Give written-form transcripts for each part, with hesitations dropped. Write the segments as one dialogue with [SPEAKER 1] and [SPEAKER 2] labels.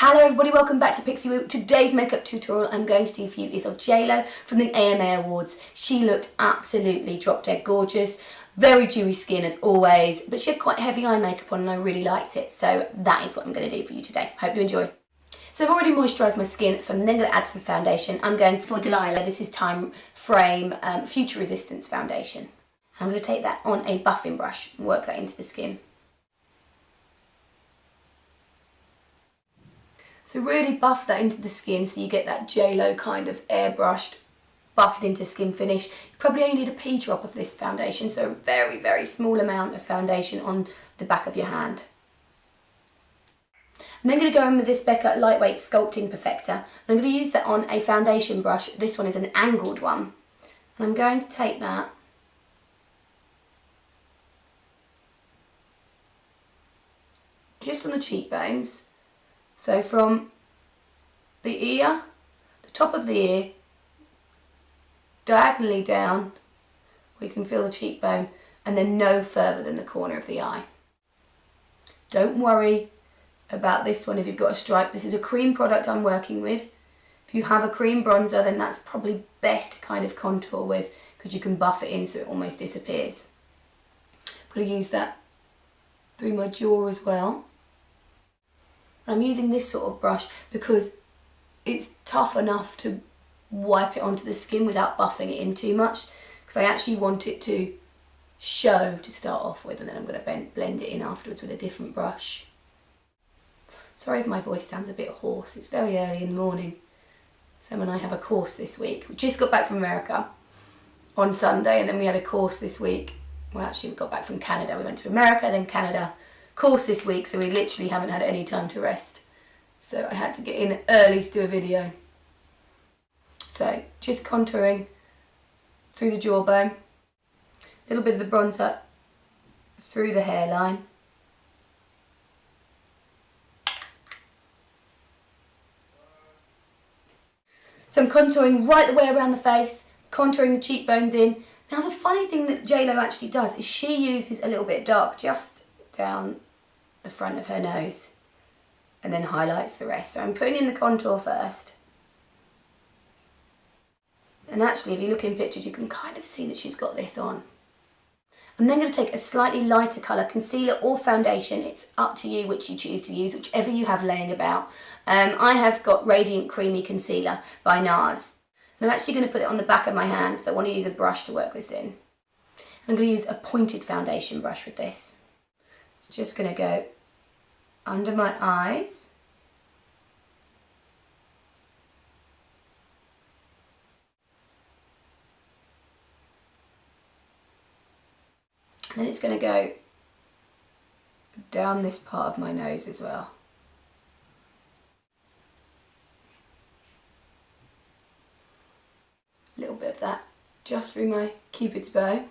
[SPEAKER 1] Hello everybody, welcome back to Pixie Woo. Today's makeup tutorial I'm going to do for you is of JLo from the AMA Awards. She looked absolutely drop dead gorgeous, very dewy skin as always, but she had quite heavy eye makeup on and I really liked it, so that is what I'm going to do for you today. Hope you enjoy. So I've already moisturised my skin, so I'm then going to add some foundation. I'm going for Daya. This is Time Frame Future Resistance Foundation. I'm going to take that on a buffing brush and work that into the skin. So really buff that into the skin so you get that JLo kind of airbrushed, buffed into skin finish. You probably only need a pea drop of this foundation, so a very, very small amount of foundation on the back of your hand. I'm then going to go in with this Becca Lightweight Sculpting Perfector. I'm going to use that on a foundation brush. This one is an angled one. And I'm going to take that just on the cheekbones. So from the ear, the top of the ear, diagonally down, where you can feel the cheekbone, and then no further than the corner of the eye. Don't worry about this one if you've got a stripe. This is a cream product I'm working with. If you have a cream bronzer, then that's probably best to kind of contour with, because you can buff it in so it almost disappears. I'm going to use that through my jaw as well. I'm using this sort of brush because it's tough enough to wipe it onto the skin without buffing it in too much, because I actually want it to show to start off with, and then I'm going to blend it in afterwards with a different brush. Sorry if my voice sounds a bit hoarse, it's very early in the morning. Sam and I have a course this week. We just got back from America on Sunday, and then we had a course this week. Well, actually we got back from Canada. We went to America, then Canada. Course this week, so we literally haven't had any time to rest, so I had to get in early to do a video. So just contouring through the jawbone, a little bit of the bronzer through the hairline, so I'm contouring right the way around the face, contouring the cheekbones in. Now the funny thing that JLo actually does is she uses a little bit dark just down the front of her nose and then highlights the rest. So I'm putting in the contour first, and actually if you look in pictures you can kind of see that she's got this on. I'm then going to take a slightly lighter colour, concealer or foundation, it's up to you which you choose to use, whichever you have laying about. I have got Radiant Creamy Concealer by NARS, and I'm actually going to put it on the back of my hand because I want to use a brush to work this in. I'm going to use a pointed foundation brush with this. It's just going to go under my eyes, and then it's going to go down this part of my nose as well. A little bit of that just through my Cupid's bow.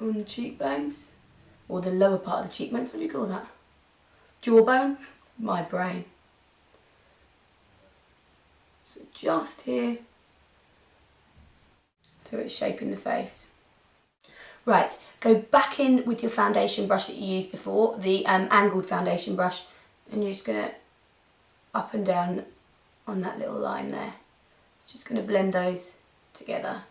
[SPEAKER 1] On the cheekbones, or the lower part of the cheekbones, what do you call that? Jawbone? My brain. So just here, so it's shaping the face. Right, go back in with your foundation brush that you used before, the angled foundation brush, and you're just going to up and down on that little line there. It's just going to blend those together.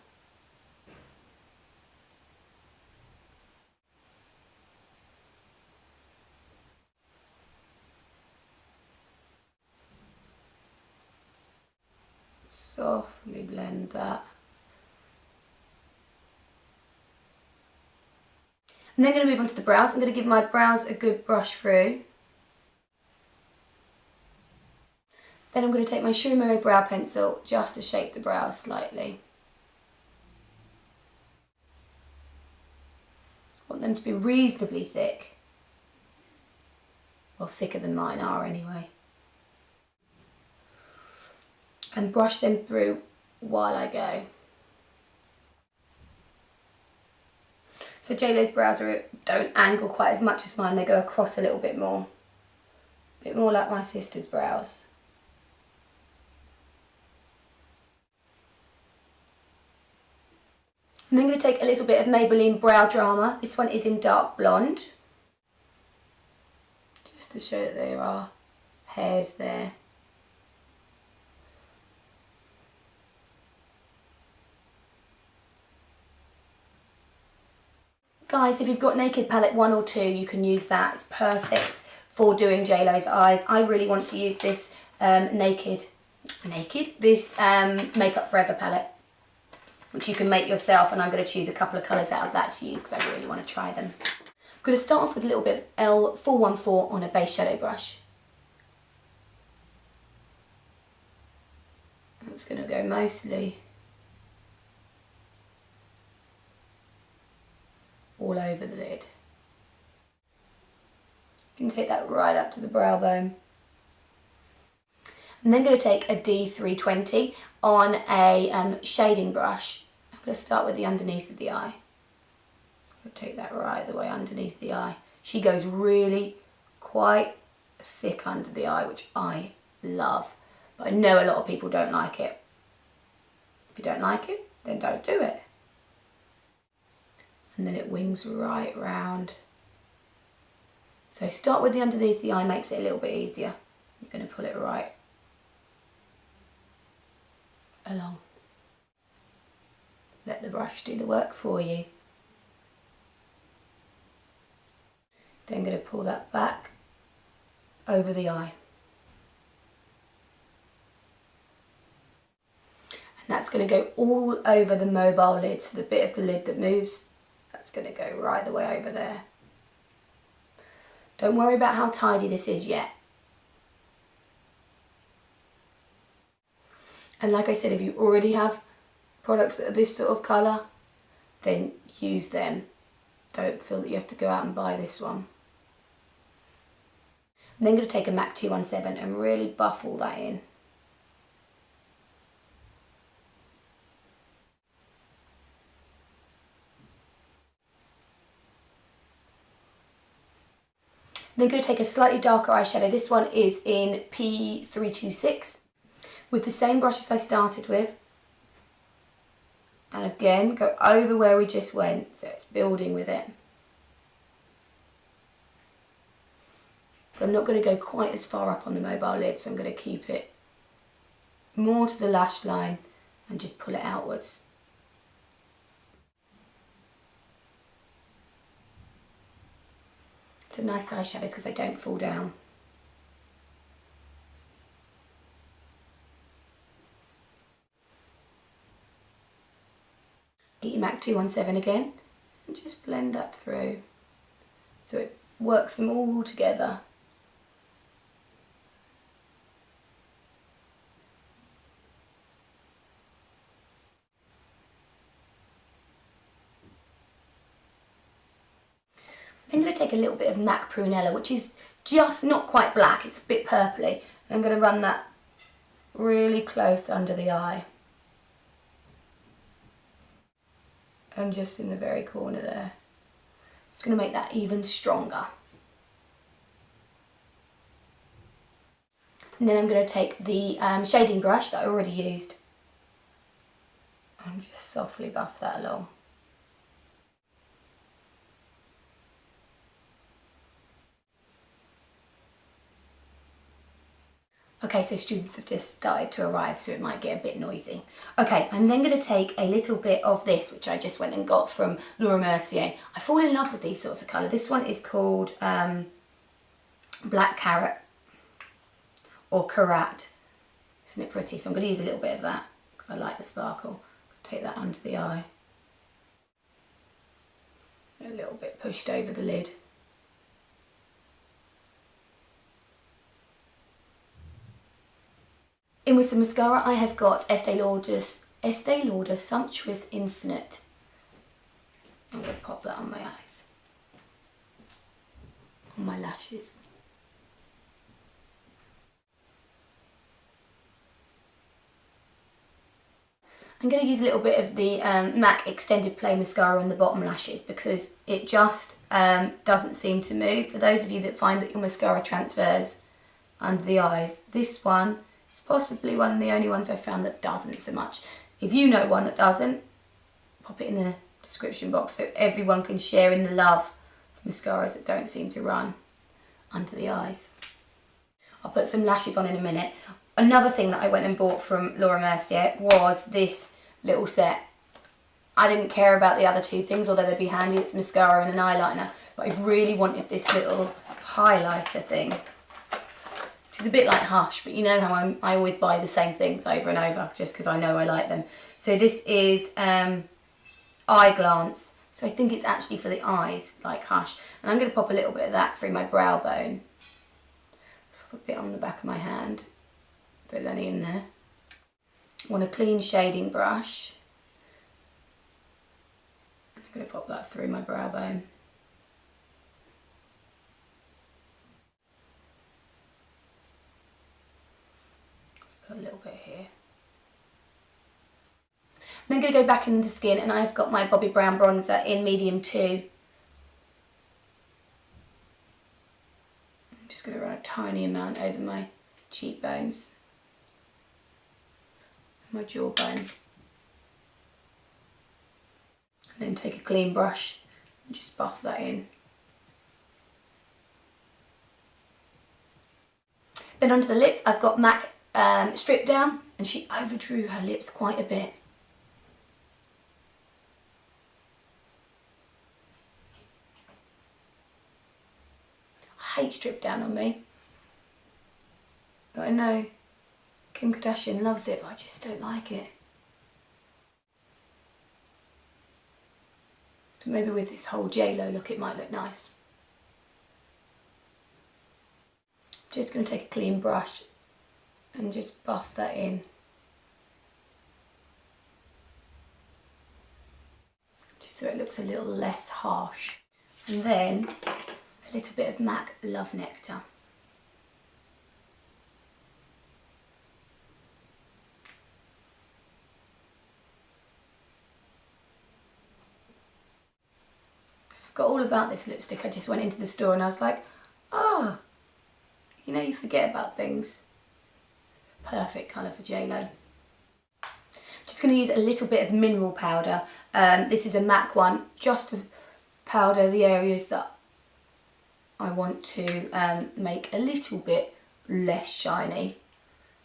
[SPEAKER 1] Softly blend that. I'm then going to move on to the brows. I'm going to give my brows a good brush through. Then I'm going to take my Shumere brow pencil just to shape the brows slightly. I want them to be reasonably thick. Well, thicker than mine are anyway. And brush them through while I go. So JLo's brows don't angle quite as much as mine, they go across a little bit more. A bit more like my sister's brows. I'm then going to take a little bit of Maybelline Brow Drama. This one is in dark blonde. just to show that there are hairs there. Guys, if you've got Naked palette 1 or 2, you can use that. It's perfect for doing JLo's eyes. I really want to use this this Makeup Forever palette, which you can make yourself, and I'm going to choose a couple of colours out of that to use because I really want to try them. I'm going to start off with a little bit of L414 on a base shadow brush. It's going to go mostly all over the lid. You can take that right up to the brow bone. I'm then going to take a D320 on a shading brush. I'm going to start with the underneath of the eye. I'll take that right the way underneath the eye. She goes really quite thick under the eye, which I love. But I know a lot of people don't like it. If you don't like it, then don't do it. And then it wings right round. So start with the underneath the eye, makes it a little bit easier. You're going to pull it right along. Let the brush do the work for you. Then going to pull that back over the eye. And that's going to go all over the mobile lid, so the bit of the lid that moves, that's going to go right the way over there. Don't worry about how tidy this is yet. And like I said, if you already have products that are this sort of colour, then use them. Don't feel that you have to go out and buy this one. I'm then going to take a MAC 217 and really buff all that in. I'm then going to take a slightly darker eyeshadow. This one is in P326 with the same brush as I started with. And again, go over where we just went, so it's building with it. But I'm not going to go quite as far up on the mobile lid, so I'm going to keep it more to the lash line and just pull it outwards. It's a nice eyeshadows because they don't fall down. Get your MAC 217 again and just blend that through so it works them all together. I'm going to take a little bit of MAC Prunella, which is just not quite black, it's a bit purpley. I'm going to run that really close under the eye. And just in the very corner there. It's going to make that even stronger. And then I'm going to take the shading brush that I already used and just softly buff that along. Okay, so students have just started to arrive, so it might get a bit noisy. Okay, I'm then going to take a little bit of this, which I just went and got from Laura Mercier. I fall in love with these sorts of colour. This one is called Black Carrot or Karat. Isn't it pretty? So I'm going to use a little bit of that because I like the sparkle. Take that under the eye. A little bit pushed over the lid. In with some mascara, I have got Estee Lauder Sumptuous Infinite. I'm going to pop that on my eyes, on my lashes. I'm going to use a little bit of the MAC Extended Play Mascara on the bottom lashes because it just doesn't seem to move. For those of you that find that your mascara transfers under the eyes, this one is possibly one of the only ones I've found that doesn't so much. If you know one that doesn't, pop it in the description box so everyone can share in the love of mascaras that don't seem to run. under the eyes. I'll put some lashes on in a minute. Another thing that I went and bought from Laura Mercier was this little set. I didn't care about the other two things, although they'd be handy. It's mascara and an eyeliner. But I really wanted this little highlighter thing, which is a bit like Hush, but you know how I always buy the same things over and over just because I know I like them. So this is Eye Glance. So I think it's actually for the eyes, like Hush. And I'm going to pop a little bit of that through my brow bone. Let's pop a bit on the back of my hand. Put that in there. I want a clean shading brush. I'm going to pop that through my brow bone. Put a little bit here. I'm then going to go back into the skin, and I've got my Bobbi Brown bronzer in medium 2. I'm just going to run a tiny amount over my cheekbones, my jawbone, and then take a clean brush and just buff that in. Then onto the lips, I've got MAC Strip Down, and she overdrew her lips quite a bit. I hate Strip Down on me. But I know Kim Kardashian loves it, but I just don't like it. But maybe with this whole J-Lo look it might look nice. Just going to take a clean brush and just buff that in. Just so it looks a little less harsh. And then a little bit of MAC Love Nectar. I forgot all about this lipstick. I just went into the store and I was like, ah, you know, you forget about things. Perfect colour for J-Lo. Just going to use a little bit of mineral powder. This is a MAC one, just to powder the areas that I want to make a little bit less shiny.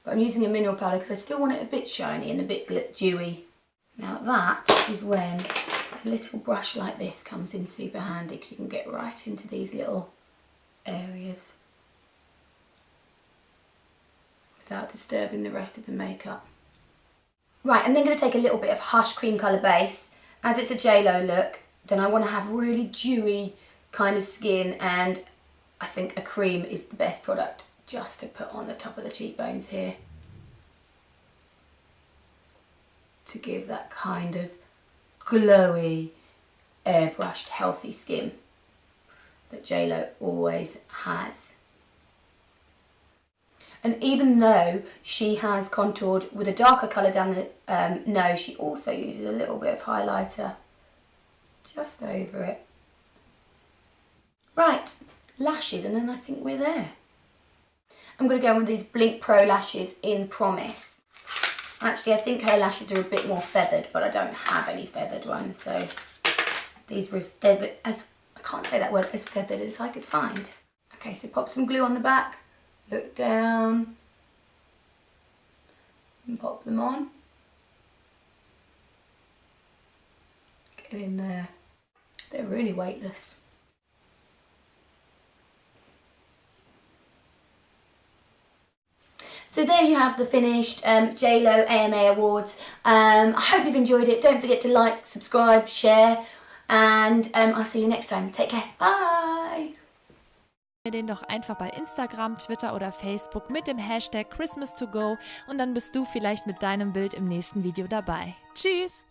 [SPEAKER 1] But I'm using a mineral powder because I still want it a bit shiny and a bit dewy. Now that is when a little brush like this comes in super handy, because you can get right into these little areas without disturbing the rest of the makeup. Right, I'm then going to take a little bit of Hush cream colour base. As it's a J-Lo look, then I want to have really dewy kind of skin, and I think a cream is the best product just to put on the top of the cheekbones here to give that kind of glowy, airbrushed, healthy skin that J-Lo always has. And even though she has contoured with a darker colour down the nose, she also uses a little bit of highlighter just over it. Right, lashes, and then I think we're there. I'm going to go in with these Blink Pro lashes in Promise. Actually, I think her lashes are a bit more feathered, but I don't have any feathered ones, so these were as, I can't say that word, as feathered as I could find. Okay, so pop some glue on the back, look down, and pop them on. Get in there. They're really weightless. So there you have the finished J-Lo AMA Awards. I hope you've enjoyed it. Don't forget to like, subscribe, share, and I'll see you next time. Take care. Bye.
[SPEAKER 2] Den doch einfach bei Instagram, Twitter oder Facebook mit dem Hashtag Christmas2go und dann bist du vielleicht mit deinem Bild im nächsten Video dabei. Tschüss!